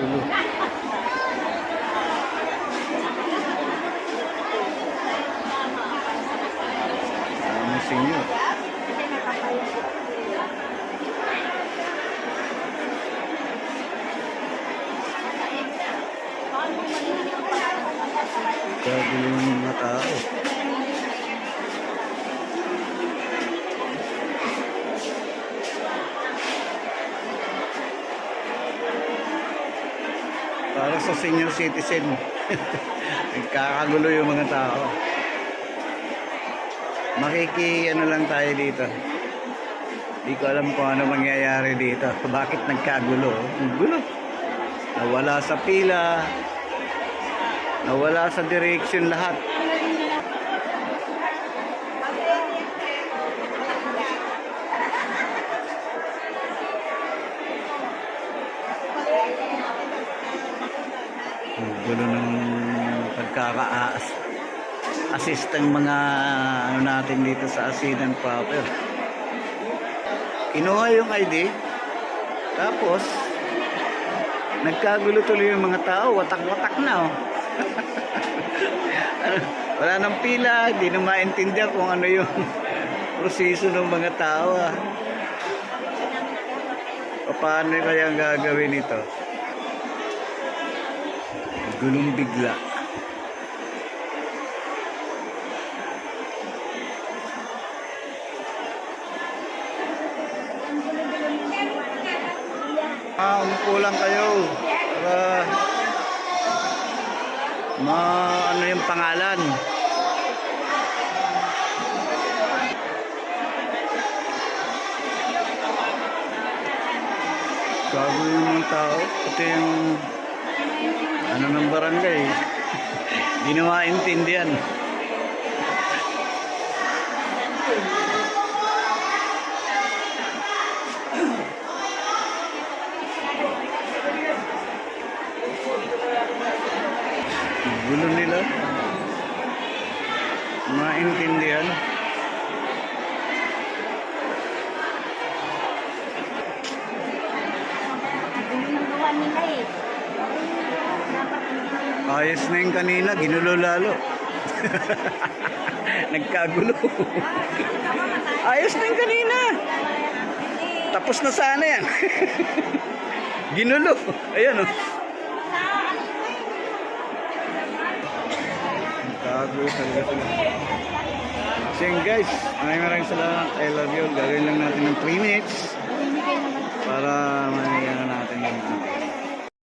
Nagkagulo. Ang senior. Nagkagulo ng mga tao. Para sa senior citizen. Nagkakagulo yung mga tao. Ano lang tayo dito. Hindi ko alam kung ano mangyayari dito. Bakit nagkagulo? Ang gulo. Nawala sa pila. Nawala sa direction lahat. Gulo ng pagkaka-assist ng mga ano natin dito sa asinan proper. Kinuha yung ID, tapos nagkagulo tuloy yung mga tao, watak-watak na. Oh. Wala nang pila, hindi na maintindihan kung ano yung proseso ng mga tao. Paano kaya ang gagawin ito? Gulong bigla. Umupo lang kayo para ano yung pangalan. Gago yung mga tao. Ito yung ano ng barangay. Hindi na maintindihan. Gulo nila. Maintindihan. Ayos na yung kanina, ginulo lalo. Nagkagulo. Ayos na yung kanina. Tapos na sana yan. Ginulo. Ayan o. Nagkagulo talaga sila. So yun guys, maraming salamat. I love you. Gagawin lang natin ng 3 minutes para may ano natin yung